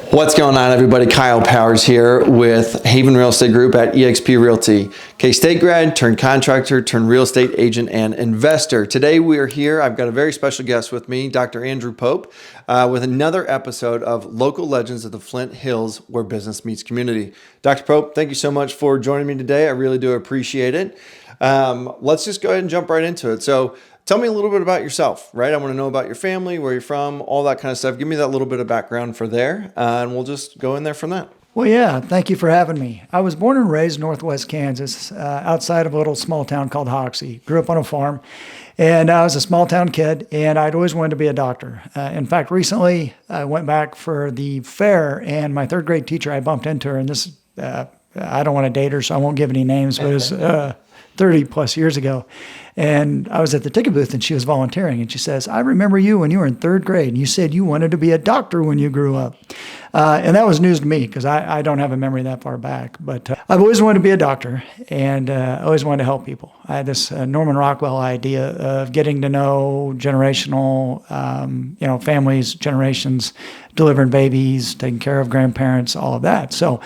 What's going on, everybody? Kyle Powers here with Haven Real Estate Group at eXp Realty. K-State grad, turned contractor, turned real estate agent and investor. Today we are here. I've got a very special guest with me, Dr. Andrew Pope, with another episode of Local Legends of the Flint Hills, where business meets community. Dr. Pope, thank you so much for joining me today. I really do appreciate it. Let's just go ahead and jump right into it. So tell me a little bit about yourself, right? I want to know about your family, where you're from, all that kind of stuff. Give me that little bit of background for there, and we'll just go in there from that. Well, yeah, thank you for having me. I was born and raised in northwest Kansas, outside of a little small town called Hoxie. Grew up on a farm, and I was a small town kid, and I'd always wanted to be a doctor. In fact, recently I went back for the fair, and my third grade teacher, I bumped into her, and this, I don't want to date her, so I won't give any names, but it was 30 plus years ago. And I was at the ticket booth and she was volunteering, and she says, "I remember you when you were in third grade and you said you wanted to be a doctor when you grew up." And that was news to me because I don't have a memory that far back. But I've always wanted to be a doctor, and I always wanted to help people. I had this Norman Rockwell idea of getting to know generational, families, generations, delivering babies, taking care of grandparents, all of that. So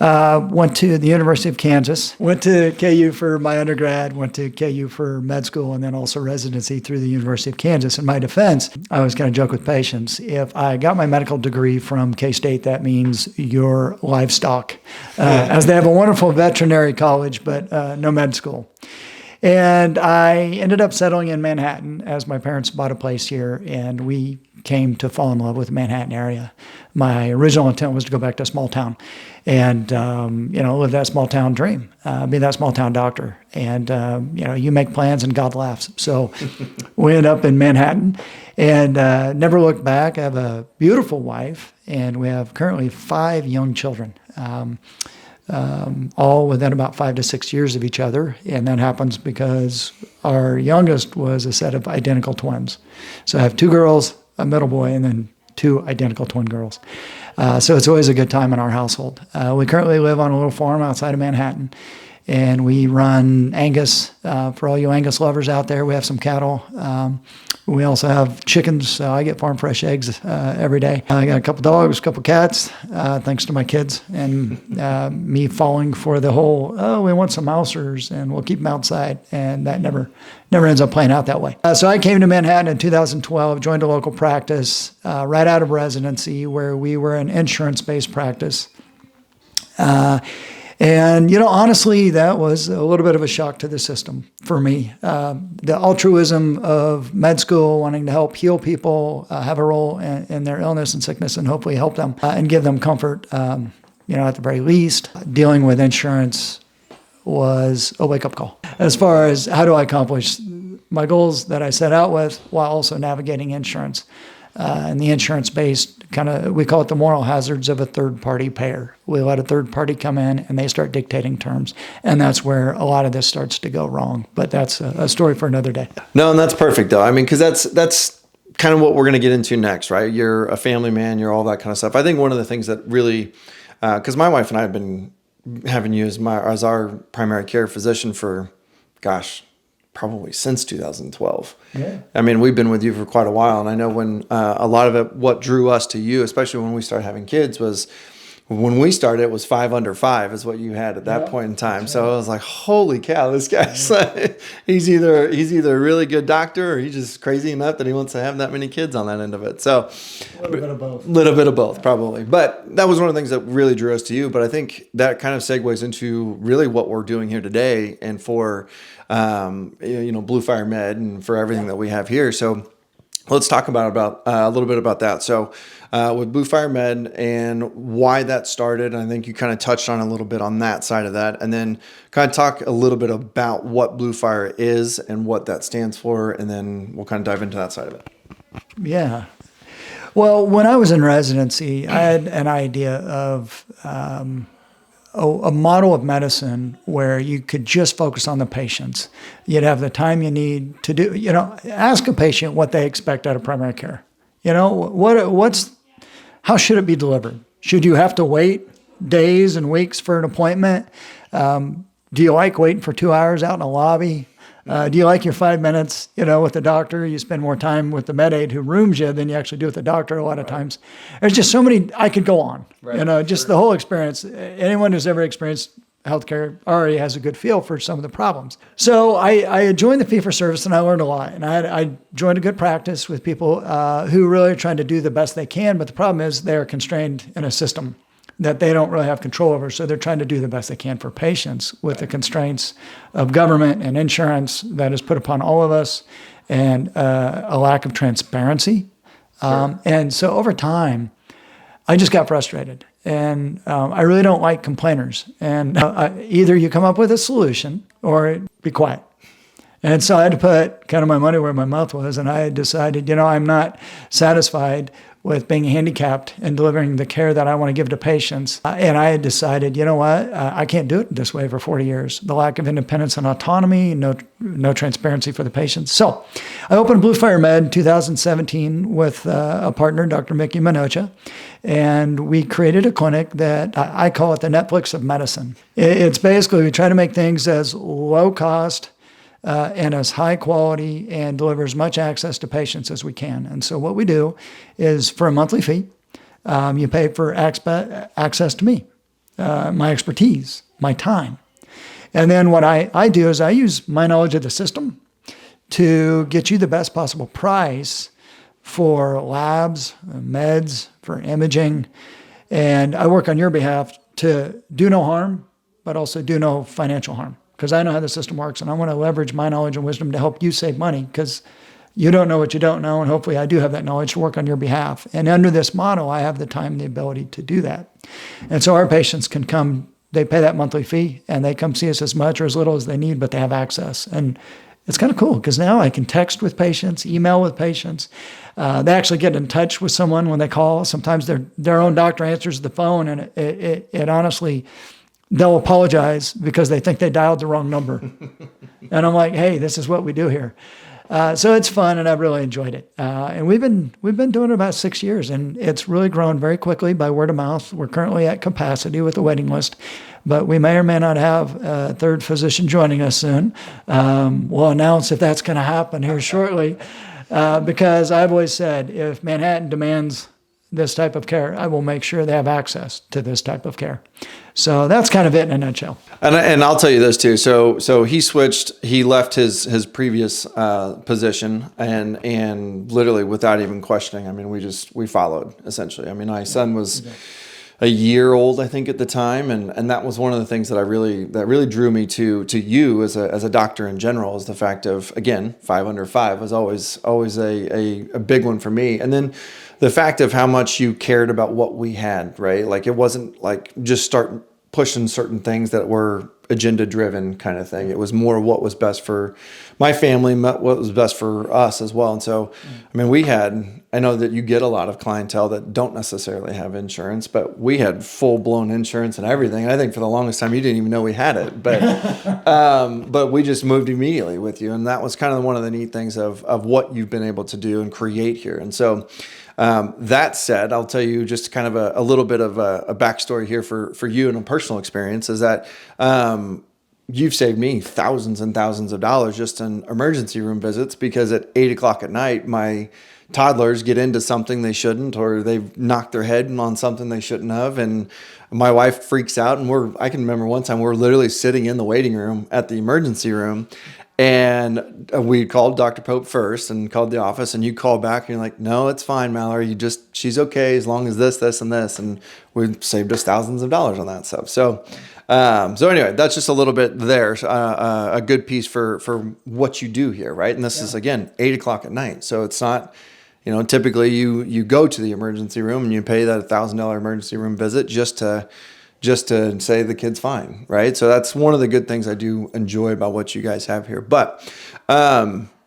went to the University of Kansas, went to KU for my undergrad, went to KU for med school, and then also residency through the University of Kansas. In my defense, I always kind of joke with patients, if I got my medical degree from K-State, that means you're livestock, as they have a wonderful veterinary college, but no med school. And I ended up settling in Manhattan as my parents bought a place here, and we came to fall in love with the Manhattan area. My original intent was to go back to a small town and, live that small town dream, be that small town doctor. And, you make plans and God laughs. So we ended up in Manhattan and never looked back. I have a beautiful wife, and we have currently 5 young children. All within about 5 to 6 years of each other. And that happens because our youngest was a set of identical twins. So I have 2 girls, a middle boy, and then 2 identical twin girls. So it's always a good time in our household. We currently live on a little farm outside of Manhattan, and we run Angus. For all you Angus lovers out there, we have some cattle. We also have chickens. So I get farm fresh eggs every day. I got a couple dogs, a couple cats, thanks to my kids and me falling for the whole, we want some mousers and we'll keep them outside. And that never ends up playing out that way. So I came to Manhattan in 2012, joined a local practice right out of residency, where we were an insurance-based practice. And, honestly, that was a little bit of a shock to the system for me. The altruism of med school, wanting to help heal people, have a role in their illness and sickness, and hopefully help them and give them comfort, at the very least. Dealing with insurance was a wake-up call. As far as how do I accomplish my goals that I set out with while also navigating insurance. And the insurance-based we call it the moral hazards of a third-party payer. We let a third party come in and they start dictating terms. And that's where a lot of this starts to go wrong. But that's a story for another day. No, and that's perfect, though. I mean, because that's kind of what we're going to get into next, right? You're a family man, you're all that kind of stuff. I think one of the things that really, because my wife and I have been having you as our primary care physician for, probably since 2012. Yeah. I mean, we've been with you for quite a while. And I know when a lot of it, what drew us to you, especially when we started having kids, was when we started, it was 5 under 5 is what you had at that point in time. So I was like, holy cow, this guy's he's either a really good doctor or he's just crazy enough that he wants to have that many kids on that end of it. So a little bit of both. Little bit of both, probably. But that was one of the things that really drew us to you. But I think that kind of segues into really what we're doing here today and for Bluefire Med and for everything that we have here. So let's talk about a little bit about that. So with Bluefire Med and why that started, I think you kind of touched on a little bit on that side of that, and then kind of talk a little bit about what Bluefire is and what that stands for, and then we'll kind of dive into that side of it. Yeah. Well, when I was in residency, I had an idea of a model of medicine where you could just focus on the patients. You'd have the time you need to do, ask a patient what they expect out of primary care. How should it be delivered? Should you have to wait days and weeks for an appointment? Do you like waiting for 2 hours out in a lobby? Do you like your 5 minutes, with the doctor? You spend more time with the med aide who rooms you than you actually do with the doctor a lot of times. There's just so many, I could go on, just the whole experience. Anyone who's ever experienced healthcare already has a good feel for some of the problems. So I joined the fee-for-service and I learned a lot. And I joined a good practice with people who really are trying to do the best they can. But the problem is they're constrained in a system that they don't really have control over. So they're trying to do the best they can for patients with the constraints of government and insurance that is put upon all of us, and a lack of transparency. And so over time, I just got frustrated. And I really don't like complainers. And either you come up with a solution or be quiet. And so I had to put kind of my money where my mouth was. And I decided, I'm not satisfied with being handicapped and delivering the care that I want to give to patients. And I had decided, I can't do it this way for 40 years. The lack of independence and autonomy, no transparency for the patients. So I opened Bluefire Med in 2017 with a partner, Dr. Mickey Minocha. And we created a clinic that I call it the Netflix of medicine. It's basically, we try to make things as low cost and as high quality and deliver as much access to patients as we can. And so what we do is, for a monthly fee, you pay for access to me, my expertise, my time. And then what I do is I use my knowledge of the system to get you the best possible price for labs, meds, for imaging. And I work on your behalf to do no harm, but also do no financial harm, because I know how the system works, and I want to leverage my knowledge and wisdom to help you save money, because you don't know what you don't know, and hopefully I do have that knowledge to work on your behalf. And under this model, I have the time and the ability to do that. And so our patients can come, they pay that monthly fee, and they come see us as much or as little as they need, but they have access. And it's kind of cool, because now I can text with patients, email with patients. They actually get in touch with someone when they call. Sometimes their own doctor answers the phone, and it honestly, they'll apologize because they think they dialed the wrong number. And I'm like, hey, this is what we do here. So it's fun, and I've really enjoyed it. And we've been doing it about 6 years, and it's really grown very quickly by word of mouth. We're currently at capacity with a waiting list, but we may or may not have a third physician joining us soon. We'll announce if that's going to happen here shortly, because I've always said, if Manhattan demands this type of care, I will make sure they have access to this type of care. So that's kind of it in a nutshell. And I'll tell you this too. So he left his previous position and literally without even questioning. I mean, we followed essentially. I mean, my son was a year old, I think, at the time, and that was one of the things that really drew me to you as a doctor in general, is the fact of, again, 5 under 5 was always a big one for me. And then the fact of how much you cared about what we had, right? Like, it wasn't like just start pushing certain things that were agenda driven kind of thing. It was more what was best for my family, what was best for us as well. And so, I mean, I know that you get a lot of clientele that don't necessarily have insurance, but we had full blown insurance and everything. And I think for the longest time, you didn't even know we had it, but we just moved immediately with you. And that was kind of one of the neat things of what you've been able to do and create here. And so, that said, I'll tell you just kind of a little bit of a backstory here for you and a personal experience, is that you've saved me thousands and thousands of dollars just in emergency room visits, because at 8 o'clock at night, my toddlers get into something they shouldn't, or they've knocked their head on something they shouldn't have. And my wife freaks out, and I can remember one time we're literally sitting in the waiting room at the emergency room, and we called Dr. Pope first and called the office, and you call back and you're like, no, it's fine, Mallory. She's okay as long as this, and this. And we saved us thousands of dollars on that stuff. So anyway, that's just a little bit there, a good piece for what you do here, right? And this is, again, 8 o'clock at night. So it's not, typically you go to the emergency room and you pay that $1,000 emergency room visit just to say the kid's fine, right? So that's one of the good things I do enjoy about what you guys have here. But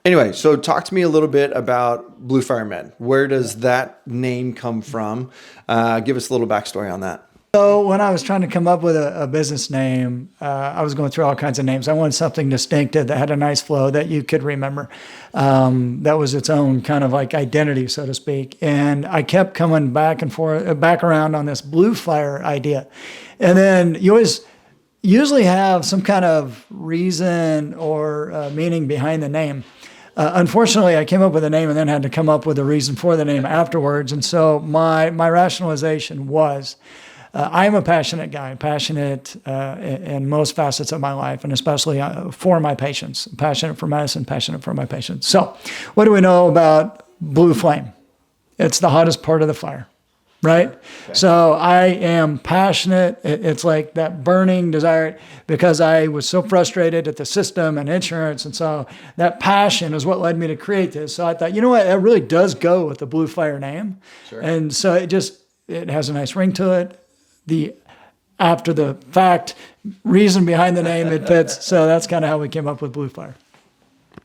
anyway, so talk to me a little bit about Bluefire Med. Where does that name come from? Give us a little backstory on that. So when I was trying to come up with a business name, I was going through all kinds of names. I wanted something distinctive that had a nice flow that you could remember. That was its own kind of like identity, so to speak. And I kept coming back and forth, back around on this Bluefire idea. And then you always, usually have some kind of reason or meaning behind the name. Unfortunately, I came up with a name and then had to come up with a reason for the name afterwards. And so my rationalization was, I'm a passionate guy, passionate in most facets of my life, and especially for my patients. Passionate for medicine, passionate for my patients. So what do we know about blue flame? It's the hottest part of the fire, right? Okay. So I am passionate. It's like that burning desire because I was so frustrated at the system and insurance. And so that passion is what led me to create this. So I thought, you know what, it really does go with the Bluefire name. Sure. And so it has a nice ring to it. The after the fact reason behind the name, it fits. So that's kind of how we came up with Bluefire.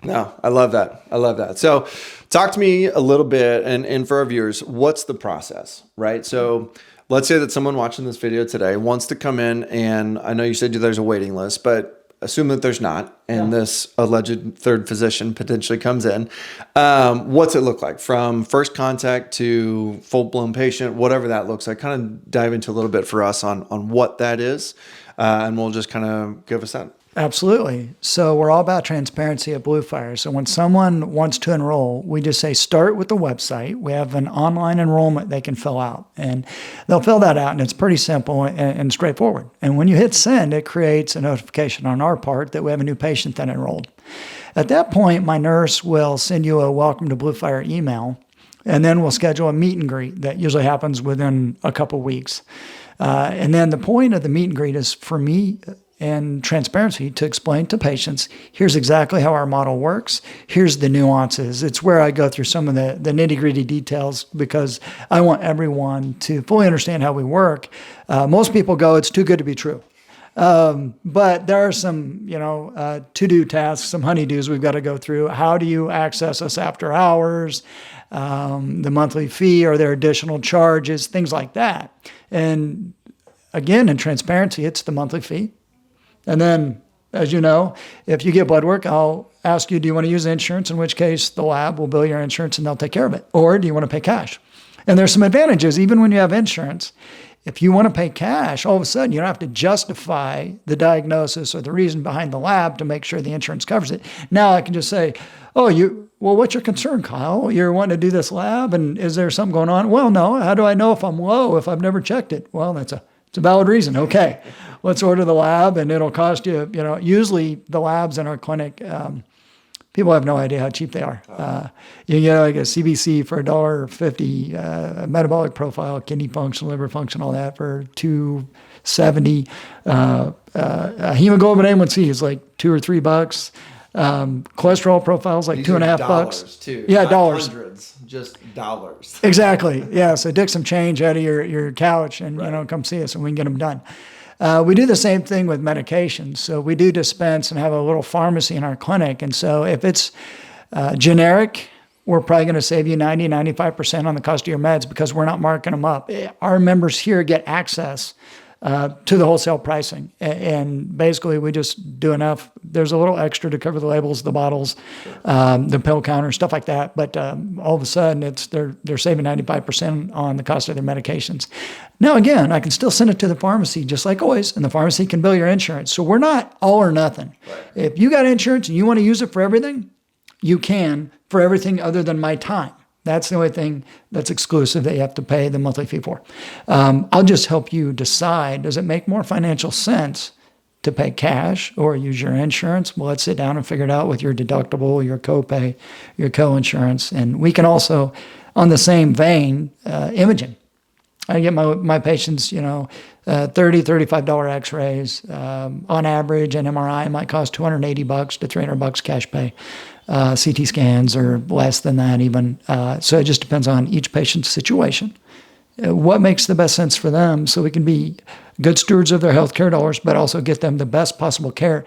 No, I love that. I love that. So talk to me a little bit, and for our viewers, what's the process, right? So let's say that someone watching this video today wants to come in, and I know you said there's a waiting list, but assume that there's not, and this alleged third physician potentially comes in. What's it look like from first contact to full-blown patient, whatever that looks like? Kind of dive into a little bit for us on what that is, and we'll just kind of give us that. Absolutely. So we're all about transparency at Bluefire. So when someone wants to enroll, we just say start with the website. We have an online enrollment they can fill out, and they'll fill that out, and it's pretty simple and straightforward. And when you hit send, it creates a notification on our part that we have a new patient that enrolled. At that point, my nurse will send you a welcome to Bluefire email, and then we'll schedule a meet and greet that usually happens within a couple weeks. And then the point of the meet and greet is for me and transparency to explain to patients, here's exactly how our model works. Here's the nuances. It's where I go through some of the nitty-gritty details because I want everyone to fully understand how we work. Most people go, it's too good to be true. But there are some, to-do tasks, some honeydews we've got to go through. How do you access us after hours? The monthly fee, are there additional charges? Things like that. And again, in transparency, it's the monthly fee. And then, as you know, if you get blood work, I'll ask you, do you want to use insurance? In which case, the lab will bill your insurance and they'll take care of it. Or do you want to pay cash? And there's some advantages, even when you have insurance. If you want to pay cash, all of a sudden, you don't have to justify the diagnosis or the reason behind the lab to make sure the insurance covers it. Now I can just say, what's your concern, Kyle? You're wanting to do this lab, and is there something going on? Well, no. How do I know if I'm low if I've never checked it? Well, it's a valid reason. Okay, let's order the lab, and it'll cost you, usually the labs in our clinic, people have no idea how cheap they are. You get like a CBC for $1.50, a metabolic profile, kidney function, liver function, all that for $2.70. A hemoglobin A1C is like $2 or $3. Cholesterol profiles like $2.50 too. Yeah, not dollars. Hundreds, just dollars. Exactly. Yeah. So dig some change out of your couch and come see us and we can get them done. We do the same thing with medications. So we do dispense and have a little pharmacy in our clinic. And so if it's generic, we're probably going to save you 95% on the cost of your meds because we're not marking them up. Our members here get access to the wholesale pricing. And basically we just do enough. There's a little extra to cover the labels, the bottles, the pill counter, stuff like that. But all of a sudden they're saving 95% on the cost of their medications. Now, again, I can still send it to the pharmacy just like always, and the pharmacy can bill your insurance. So we're not all or nothing. Right. If you got insurance and you want to use it for everything, you can for everything other than my time. That's the only thing that's exclusive that you have to pay the monthly fee for. I'll just help you decide, does it make more financial sense to pay cash or use your insurance? Well, let's sit down and figure it out with your deductible, your copay, your co-insurance. And we can also, on the same vein, imaging. I get my patients, $30, $35 x-rays. On average, an MRI might cost $280 to $300 cash pay. CT scans are less than that even. So it just depends on each patient's situation. What makes the best sense for them so we can be good stewards of their healthcare dollars, but also get them the best possible care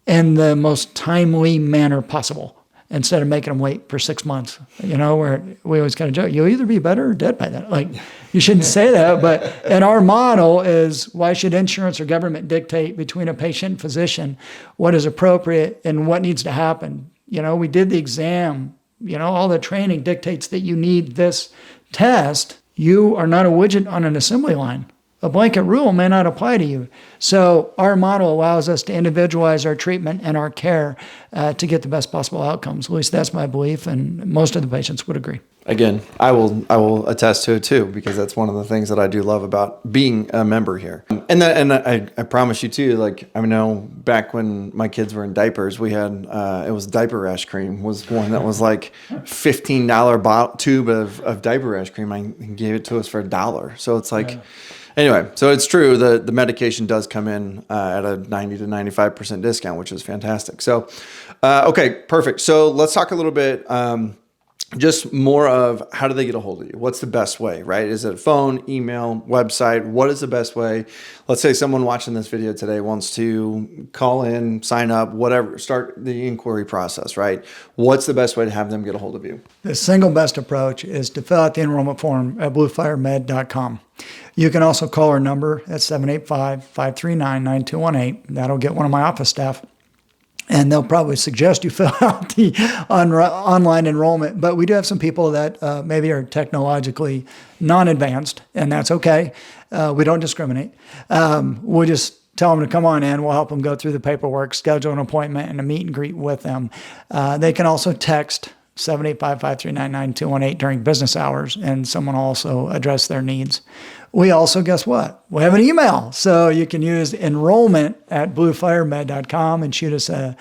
in the most timely manner possible instead of making them wait for 6 months. Where we always kind of joke, you'll either be better or dead by then. Like, you shouldn't say that, but and our model is, why should insurance or government dictate between a patient and physician what is appropriate and what needs to happen? We did the exam, all the training dictates that you need this test. You are not a widget on an assembly line. a blanket rule may not apply to you. So our model allows us to individualize our treatment and our care to get the best possible outcomes. At least that's my belief, and most of the patients would agree. Again, I will attest to it too, because that's one of the things that I do love about being a member here. And I promise you too, like, I know back when my kids were in diapers, we had it was diaper rash cream was one that was like $15 tube of diaper rash cream. I gave it to us for $1. So it's like, anyway, so it's true that the medication does come in at a 90 to 95% discount, which is fantastic. So, okay, perfect. So let's talk a little bit. Just more of how do they get a hold of you? What's the best way, right? Is it phone, email, website? What is the best way? Let's say someone watching this video today wants to call in, sign up, whatever, start the inquiry process, right? What's the best way to have them get a hold of you? The single best approach is to fill out the enrollment form at bluefiremed.com. You can also call our number at 785-539-9218. That'll get one of my office staff. And they'll probably suggest you fill out the online enrollment. But we do have some people that maybe are technologically non-advanced, and that's okay. We don't discriminate. We'll just tell them to come on in. We'll help them go through the paperwork, schedule an appointment, and a meet and greet with them. They can also text 785-539-9218 during business hours, and someone will also address their needs. We also, guess what? We have an email. So you can use enrollment@bluefiremed.com and shoot us an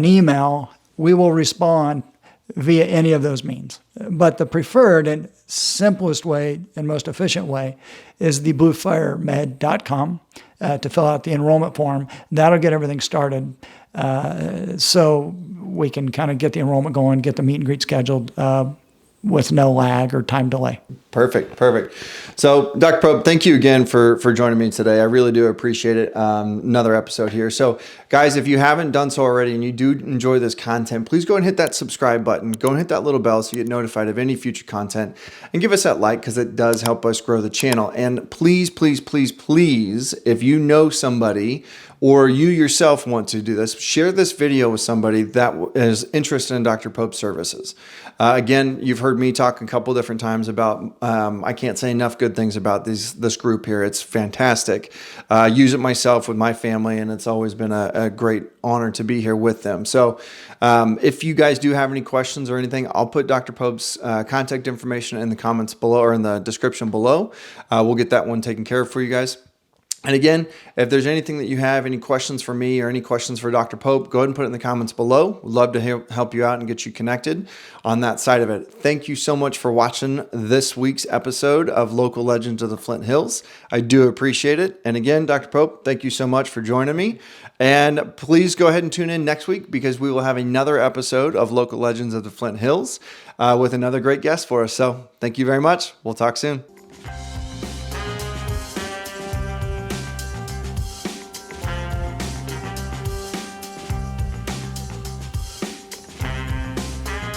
email. We will respond via any of those means. But the preferred and simplest way and most efficient way is the bluefiremed.com to fill out the enrollment form. That'll get everything started. So we can kind of get the enrollment going, get the meet and greet scheduled with no lag or time delay. Perfect. So, Dr. Pope, thank you again for joining me today. I really do appreciate it. Another episode here. So, guys, if you haven't done so already and you do enjoy this content, please go and hit that subscribe button. Go and hit that little bell so you get notified of any future content. And give us that like, because it does help us grow the channel. And please, if you know somebody or you yourself want to do this, share this video with somebody that is interested in Dr. Pope's services. Again, you've heard me talk a couple different times about, I can't say enough good things about this group here. It's fantastic. Use it myself with my family, and it's always been a great honor to be here with them. So if you guys do have any questions or anything, I'll put Dr. Pope's contact information in the comments below or in the description below. We'll get that one taken care of for you guys. And again, if there's anything that you have, any questions for me or any questions for Dr. Pope, go ahead and put it in the comments below. We'd love to help you out and get you connected on that side of it. Thank you so much for watching this week's episode of Local Legends of the Flint Hills. I do appreciate it. And again, Dr. Pope, thank you so much for joining me. And please go ahead and tune in next week, because we will have another episode of Local Legends of the Flint Hills with another great guest for us. So thank you very much. We'll talk soon.